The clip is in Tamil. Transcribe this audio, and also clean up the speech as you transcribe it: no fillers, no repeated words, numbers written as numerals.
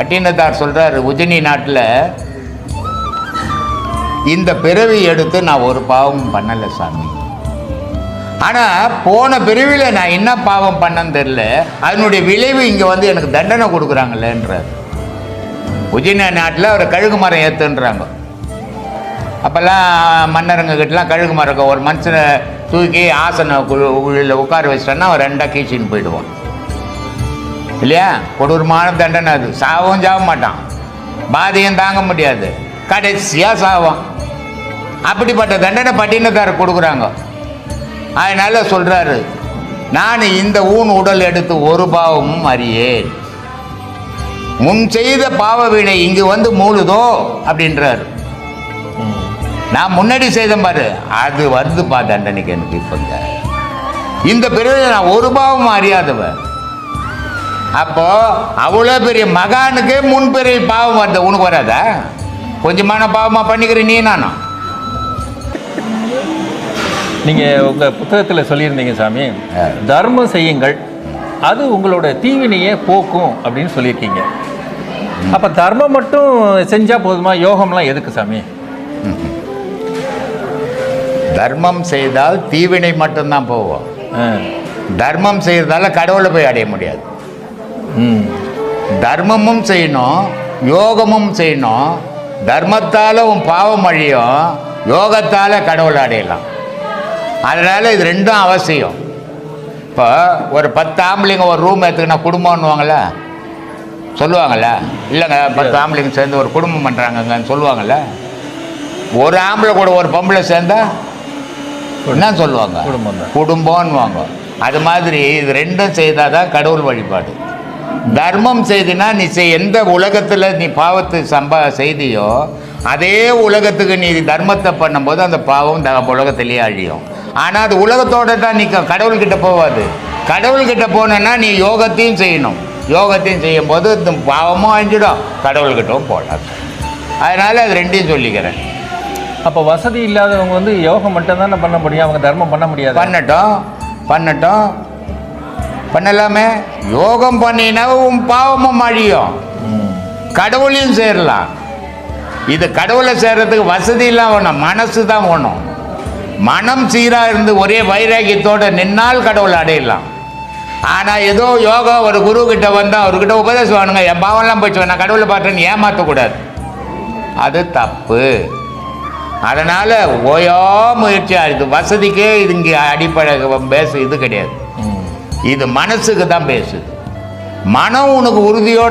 பட்டினத்தார் சொல்கிறார், உஜினி நாட்டில் இந்த பிறவி எடுத்து நான் ஒரு பாவமும் பண்ணலை சாமி, ஆனால் போன பிறவியில் நான் என்ன பாவம் பண்ணன்னு தெரில, அதனுடைய விளைவு இங்கே வந்து எனக்கு தண்டனை கொடுக்குறாங்களேன்றார். உஜினி நாட்டில் ஒரு கழுகு மரம் ஏற்றுன்றாங்க. அப்போல்லாம் மன்னருங்ககிட்டலாம் கழுகு மரம் ஒரு மனுஷனை தூக்கி ஆசன உள்ள உட்கார வச்சிட்டோன்னா அவன் ரெண்டாக கீச்சின்னு போயிடுவான் இல்லையா? கொடூரமான தண்டனை அது. சாவும் சாக மாட்டான், பாதியும் தாங்க முடியாது, கடைசியாக சாவான். அப்படிப்பட்ட தண்டனை பட்டினத்தார் கொடுக்குறாங்க. அதனால சொல்கிறாரு, நான் இந்த ஊன் உடல் எடுத்து ஒரு பாவமும் அறியேன், முன் செய்த பாவ வினை இங்கு வந்து மூழுதோ அப்படின்றாரு. நான் முன்னாடி செய்தேன் பாரு, அது வருதுப்பா தண்டனைக்கு எனக்கு. இப்போங்க இந்த பிறகு நான் ஒரு பாவமும் அறியாதவன். அப்போ அவ்வளோ பெரிய மகானுக்கே முன்பிறவி பாவம் வருது, உனக்கு வராதா? கொஞ்சமான பாவமாக பண்ணிக்கிற நீ நானும். நீங்கள் உங்கள் புத்தகத்தில் சொல்லியிருந்தீங்க சாமி, தர்மம் செய்யுங்கள் அது உங்களோட தீவினையை போக்கும் அப்படின்னு சொல்லியிருக்கீங்க. அப்போ தர்மம் மட்டும் செஞ்சால் போதுமா? யோகம்லாம் எதுக்கு சாமி? தர்மம் செய்தால் தீவினை மட்டும்தான் போவோம். தர்மம் செய்யறதால கடவுளை போய் அடைய முடியாது. தர்மமும் செய்யணும், யோகமும் செய்யணும். தர்மத்தால் உன் பாவம் அழியும், யோகத்தால் கடவுளை அடையலாம். அதனால் இது ரெண்டும் அவசியம். இப்போ ஒரு 10 ஆம்பளைங்க ஒரு ரூம் எடுத்துக்கினா குடும்பம்னுவாங்கள சொல்லுவாங்கள்ல? இல்லைங்க 10 ஆம்பளைங்க சேர்ந்து ஒரு குடும்பம் பண்ணுறாங்கங்கன்னு சொல்லுவாங்கள்ல? ஒரு ஆம்பளை கூட ஒரு பொம்பளை சேர்ந்தா என்ன சொல்லுவாங்க? குடும்பம்னுவாங்க. அது மாதிரி இது ரெண்டும் செய்தால் தான் கடவுள் வழிபாடு. தர்மம் செய்தினா நீ எந்த உலகத்தில் நீ பாவத்தை செய்தியோ அதே உலகத்துக்கு நீ தர்மத்தை பண்ணும்போது அந்த பாவம் உலகத்திலேயே அழியும். ஆனால் அது உலகத்தோட தான் நீ கடவுள்கிட்ட போகாது. கடவுள்கிட்ட போனேன்னா நீ யோகத்தையும் செய்யணும். யோகத்தையும் செய்யும் போது இந்த பாவமும் அழிஞ்சிடும், கடவுள்கிட்டவும் போடாது. அதனால் அது ரெண்டையும் சொல்லிக்கிறேன். அப்போ வசதி இல்லாதவங்க வந்து யோகம் மட்டும் தானே பண்ண முடியும், அவங்க தர்மம் பண்ண முடியாது. பண்ணட்டும் பண்ணலாமே. யோகம் பண்ணினா உன் பாவமும் அழியும், கடவுளையும் சேரலாம். இது கடவுளை சேர்றதுக்கு வசதியெல்லாம் வேணும், மனசு தான் வேணும். மனம் சீராக இருந்து ஒரே வைராகியத்தோடு நின்னால் கடவுளை அடையலாம். ஆனால் ஏதோ யோகா ஒரு குரு கிட்ட வந்தால் அவர்கிட்ட உபதேசம் வேணுங்க, என் பாவம்லாம் போயிடுச்சு நான் கடவுளை பார்த்தேன்னு ஏமாற்றக்கூடாது, அது தப்பு. அதனால் ஓயோ முயற்சியாக இது வசதிக்கே இது இங்கே அடிப்படை பேசு இது கிடையாது. இது மனசுக்கு தான் பேசுது. மனம் உனக்கு உறுதியோடு